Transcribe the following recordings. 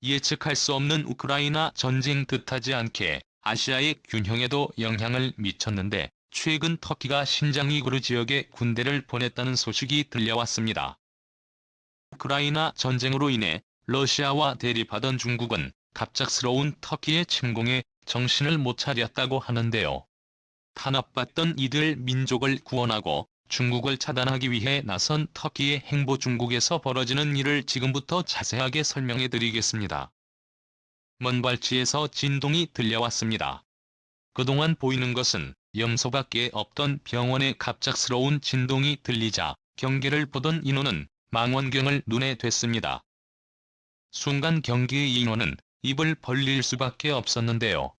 예측할 수 없는 우크라이나 전쟁 뜻하지 않게 아시아의 균형에도 영향을 미쳤는데 최근 터키가 신장 위구르 지역에 군대를 보냈다는 소식이 들려왔습니다. 우크라이나 전쟁으로 인해 러시아와 대립하던 중국은 갑작스러운 터키의 침공에 정신을 못 차렸다고 하는데요. 탄압받던 이들 민족을 구원하고 중국을 차단하기 위해 나선 터키의 행보. 중국에서 벌어지는 일을 지금부터 자세하게 설명해 드리겠습니다. 먼 발치에서 진동이 들려왔습니다. 그동안 보이는 것은 염소밖에 없던 병원에 갑작스러운 진동이 들리자 경계를 보던 인원은 망원경을 눈에 댔습니다. 순간 경계의 인원은 입을 벌릴 수밖에 없었는데요.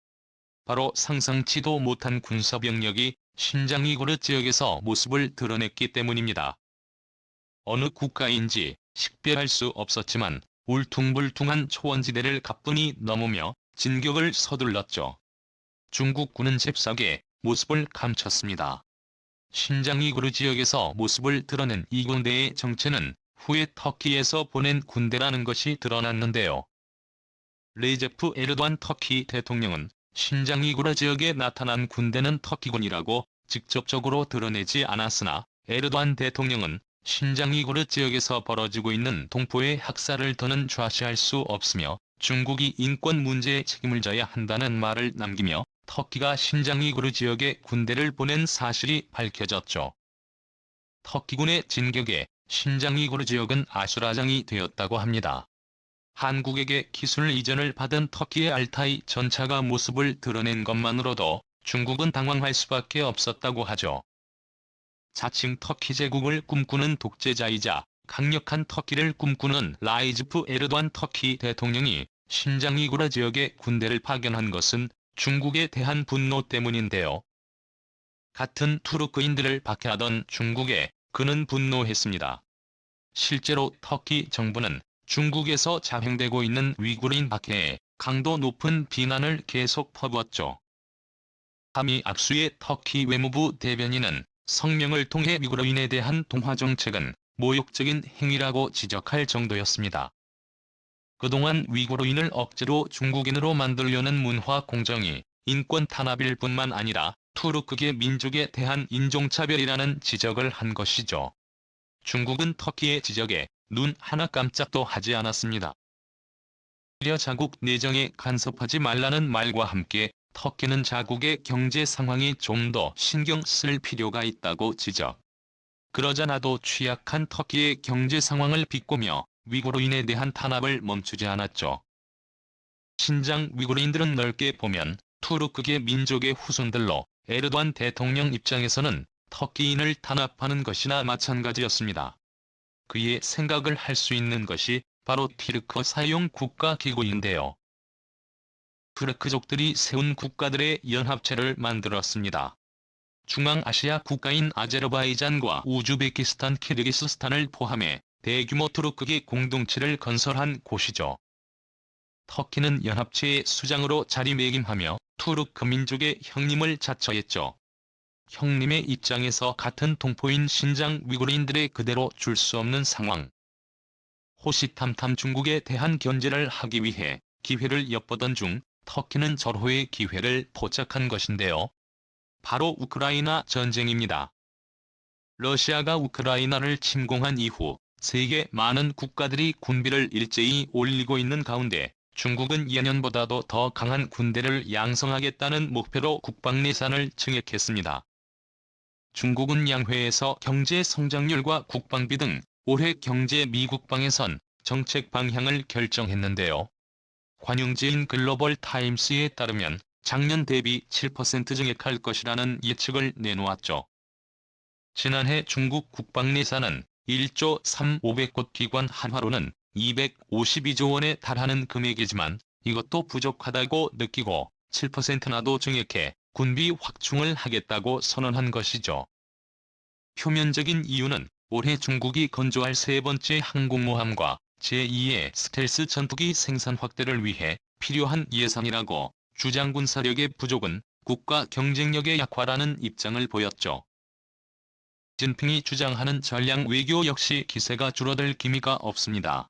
바로 상상치도 못한 군사병력이 신장 위구르 지역에서 모습을 드러냈기 때문입니다. 어느 국가인지 식별할 수 없었지만 울퉁불퉁한 초원지대를 가뿐히 넘으며 진격을 서둘렀죠. 중국군은 잽싸게 모습을 감췄습니다. 신장 위구르 지역에서 모습을 드러낸 이 군대의 정체는 후에 터키에서 보낸 군대라는 것이 드러났는데요. 레제프 에르도안 터키 대통령은 신장 위구르 지역에 나타난 군대는 터키군이라고 직접적으로 드러내지 않았으나 에르도안 대통령은 신장 위구르 지역에서 벌어지고 있는 동포의 학살을 더는 좌시할 수 없으며 중국이 인권 문제에 책임을 져야 한다는 말을 남기며 터키가 신장 위구르 지역에 군대를 보낸 사실이 밝혀졌죠. 터키군의 진격에 신장 위구르 지역은 아수라장이 되었다고 합니다. 한국에게 기술 이전을 받은 터키의 알타이 전차가 모습을 드러낸 것만으로도 중국은 당황할 수밖에 없었다고 하죠. 자칭 터키 제국을 꿈꾸는 독재자이자 강력한 터키를 꿈꾸는 라이즈프 에르도안 터키 대통령이 신장 위구르 지역에 군대를 파견한 것은 중국에 대한 분노 때문인데요. 같은 투르크인들을 박해하던 중국에 그는 분노했습니다. 실제로 터키 정부는 중국에서 자행되고 있는 위구르인 박해에 강도 높은 비난을 계속 퍼부었죠. 하미 악수의 터키 외무부 대변인은 성명을 통해 위구르인에 대한 동화 정책은 모욕적인 행위라고 지적할 정도였습니다. 그동안 위구르인을 억지로 중국인으로 만들려는 문화 공정이 인권 탄압일 뿐만 아니라 투르크계 민족에 대한 인종차별이라는 지적을 한 것이죠. 중국은 터키의 지적에 눈 하나 깜짝도 하지 않았습니다. 오히려 자국 내정에 간섭하지 말라는 말과 함께 터키는 자국의 경제 상황이 좀 더 신경 쓸 필요가 있다고 지적. 그러자 나도 취약한 터키의 경제 상황을 비꼬며 위구르인에 대한 탄압을 멈추지 않았죠. 신장 위구르인들은 넓게 보면 투르크계 민족의 후손들로 에르도안 대통령 입장에서는 터키인을 탄압하는 것이나 마찬가지였습니다. 그의 생각을 할 수 있는 것이 바로 티르크 사용 국가기구인데요. 투르크족들이 세운 국가들의 연합체를 만들었습니다. 중앙아시아 국가인 아제르바이잔과 우즈베키스탄, 키르기스스탄을 포함해 대규모 투르크계 공동체를 건설한 곳이죠. 터키는 연합체의 수장으로 자리매김하며 투르크 민족의 형님을 자처했죠. 형님의 입장에서 같은 동포인 신장 위구르인들의 그대로 줄 수 없는 상황. 호시탐탐 중국에 대한 견제를 하기 위해 기회를 엿보던 중 터키는 절호의 기회를 포착한 것인데요. 바로 우크라이나 전쟁입니다. 러시아가 우크라이나를 침공한 이후 세계 많은 국가들이 군비를 일제히 올리고 있는 가운데 중국은 예년보다도 더 강한 군대를 양성하겠다는 목표로 국방 예산을 증액했습니다. 중국은 양회에서 경제 성장률과 국방비 등 올해 경제 미국방에선 정책 방향을 결정했는데요. 관용지인 글로벌 타임스에 따르면 작년 대비 7% 증액할 것이라는 예측을 내놓았죠. 지난해 중국 국방 예산은 1조 3,500억 기관 한화로는 252조 원에 달하는 금액이지만 이것도 부족하다고 느끼고 7%나도 증액해 군비 확충을 하겠다고 선언한 것이죠. 표면적인 이유는 올해 중국이 건조할 세 번째 항공모함과 제2의 스텔스 전투기 생산 확대를 위해 필요한 예산이라고 주장. 군사력의 부족은 국가 경쟁력의 약화라는 입장을 보였죠. 진핑이 주장하는 전략 외교 역시 기세가 줄어들 기미가 없습니다.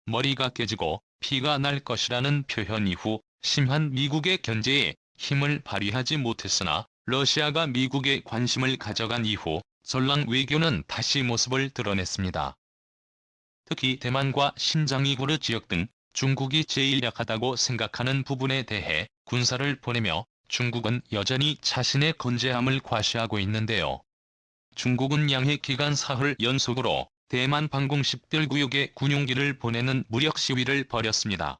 머리가 깨지고 피가 날 것이라는 표현 이후 심한 미국의 견제에 힘을 발휘하지 못했으나 러시아가 미국의 관심을 가져간 이후 전랑 외교는 다시 모습을 드러냈습니다. 특히 대만과 신장이구르 지역 등 중국이 제일 약하다고 생각하는 부분에 대해 군사를 보내며 중국은 여전히 자신의 건재함을 과시하고 있는데요. 중국은 양해 기간 사흘 연속으로 대만 방공 10별구역에 군용기를 보내는 무력 시위를 벌였습니다.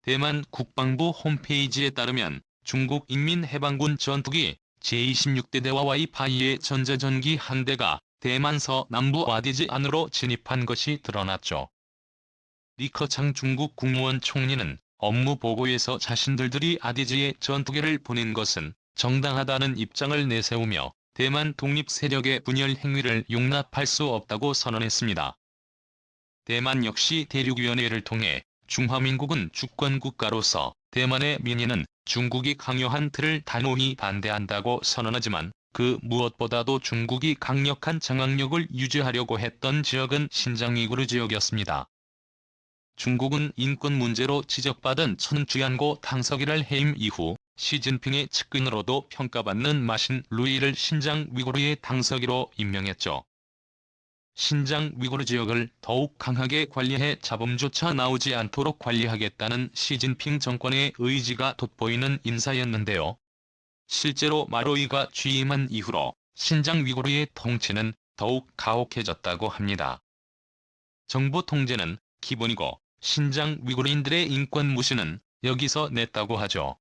대만 국방부 홈페이지에 따르면 중국 인민해방군 전투기 제26대 대화와이 파이의 전자전기 한 대가 대만서 남부 와디즈 안으로 진입한 것이 드러났죠. 리커창 중국 국무원 총리는 업무 보고에서 자신들이 아디즈에 전투기를 보낸 것은 정당하다는 입장을 내세우며 대만 독립 세력의 분열 행위를 용납할 수 없다고 선언했습니다. 대만 역시 대륙위원회를 통해 중화민국은 주권국가로서 대만의 민의는 중국이 강요한 틀을 단호히 반대한다고 선언하지만 그 무엇보다도 중국이 강력한 장악력을 유지하려고 했던 지역은 신장이구르 지역이었습니다. 중국은 인권 문제로 지적받은 천주얀고 당서기를 해임 이후 시진핑의 측근으로도 평가받는 마신 루이를 신장 위구르의 당서기로 임명했죠. 신장 위구르 지역을 더욱 강하게 관리해 잡음조차 나오지 않도록 관리하겠다는 시진핑 정권의 의지가 돋보이는 인사였는데요. 실제로 마로이가 취임한 이후로 신장 위구르의 통치는 더욱 가혹해졌다고 합니다. 정부 통제는 기본이고 신장 위구르인들의 인권 무시는 여기서 냈다고 하죠.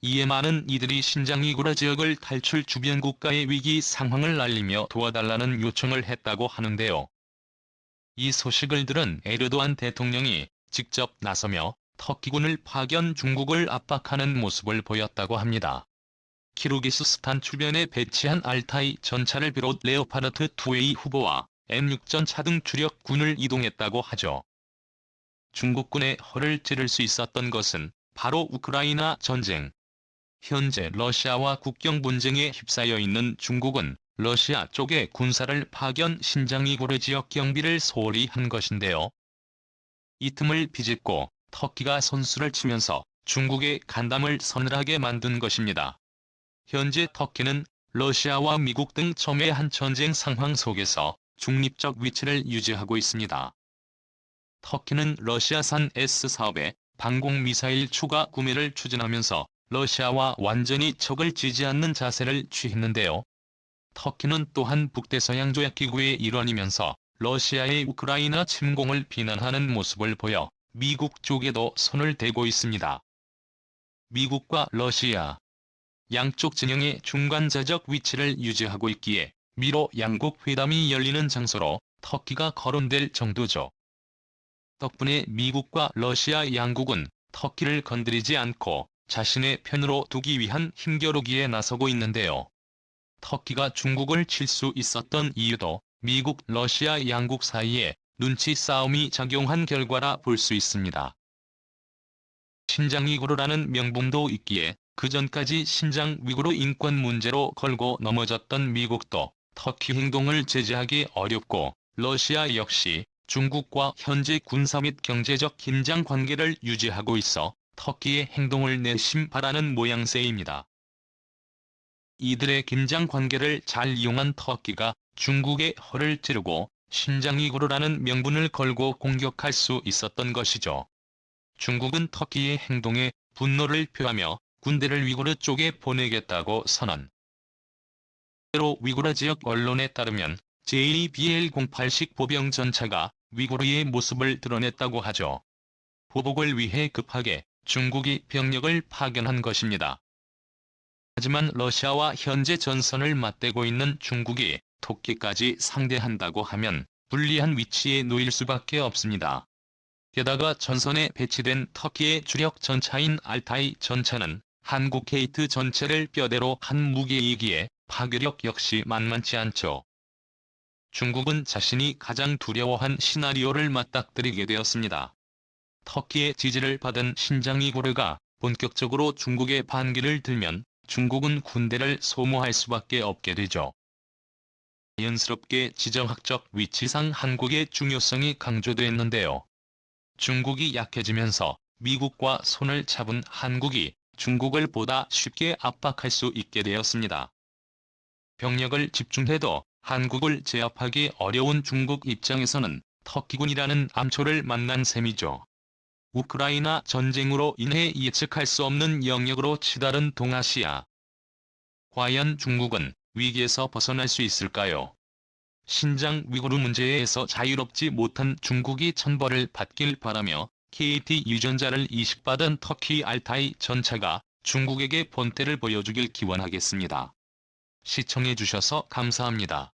이에 많은 이들이 신장 위구르 지역을 탈출 주변 국가의 위기 상황을 알리며 도와달라는 요청을 했다고 하는데요. 이 소식을 들은 에르도안 대통령이 직접 나서며 터키군을 파견 중국을 압박하는 모습을 보였다고 합니다. 키르기스스탄 주변에 배치한 알타이 전차를 비롯 레오파르트 2A 후보와 M6 전차 등 주력군을 이동했다고 하죠. 중국군의 허를 찌를 수 있었던 것은 바로 우크라이나 전쟁. 현재 러시아와 국경 분쟁에 휩싸여 있는 중국은 러시아 쪽에 군사를 파견 신장이구르 지역 경비를 소홀히 한 것인데요. 이 틈을 비집고 터키가 선수를 치면서 중국의 간담을 서늘하게 만든 것입니다. 현재 터키는 러시아와 미국 등 첨예한 전쟁 상황 속에서 중립적 위치를 유지하고 있습니다. 터키는 러시아산 S-400 방공미사일 추가 구매를 추진하면서 러시아와 완전히 적을 지지 않는 자세를 취했는데요. 터키는 또한 북대서양조약기구의 일원이면서 러시아의 우크라이나 침공을 비난하는 모습을 보여 미국 쪽에도 손을 대고 있습니다. 미국과 러시아 양쪽 진영의 중간자적 위치를 유지하고 있기에 미로 양국 회담이 열리는 장소로 터키가 거론될 정도죠. 덕분에 미국과 러시아 양국은 터키를 건드리지 않고 자신의 편으로 두기 위한 힘겨루기에 나서고 있는데요. 터키가 중국을 칠 수 있었던 이유도 미국, 러시아 양국 사이에 눈치 싸움이 작용한 결과라 볼 수 있습니다. 신장 위구르라는 명분도 있기에 그전까지 신장 위구르 인권 문제로 걸고 넘어졌던 미국도 터키 행동을 제재하기 어렵고 러시아 역시 중국과 현재 군사 및 경제적 긴장 관계를 유지하고 있어 터키의 행동을 내심 바라는 모양새입니다. 이들의 긴장 관계를 잘 이용한 터키가 중국의 허를 찌르고 신장 위구르라는 명분을 걸고 공격할 수 있었던 것이죠. 중국은 터키의 행동에 분노를 표하며 군대를 위구르 쪽에 보내겠다고 선언. 때로 위구르 지역 언론에 따르면 JBL-08식 보병 전차가 위구르의 모습을 드러냈다고 하죠. 보복을 위해 급하게 중국이 병력을 파견한 것입니다. 하지만 러시아와 현재 전선을 맞대고 있는 중국이 터키까지 상대한다고 하면 불리한 위치에 놓일 수밖에 없습니다. 게다가 전선에 배치된 터키의 주력 전차인 알타이 전차는 한국 케이트 전체를 뼈대로 한 무게이기에 파괴력 역시 만만치 않죠. 중국은 자신이 가장 두려워한 시나리오를 맞닥뜨리게 되었습니다. 터키의 지지를 받은 신장 위구르가 본격적으로 중국의 반기를 들면 중국은 군대를 소모할 수밖에 없게 되죠. 자연스럽게 지정학적 위치상 한국의 중요성이 강조됐는데요. 중국이 약해지면서 미국과 손을 잡은 한국이 중국을 보다 쉽게 압박할 수 있게 되었습니다. 병력을 집중해도 한국을 제압하기 어려운 중국 입장에서는 터키군이라는 암초를 만난 셈이죠. 우크라이나 전쟁으로 인해 예측할 수 없는 영역으로 치달은 동아시아. 과연 중국은 위기에서 벗어날 수 있을까요? 신장 위구르 문제에서 자유롭지 못한 중국이 천벌을 받길 바라며 KT 유전자를 이식받은 터키 알타이 전차가 중국에게 본때를 보여주길 기원하겠습니다. 시청해주셔서 감사합니다.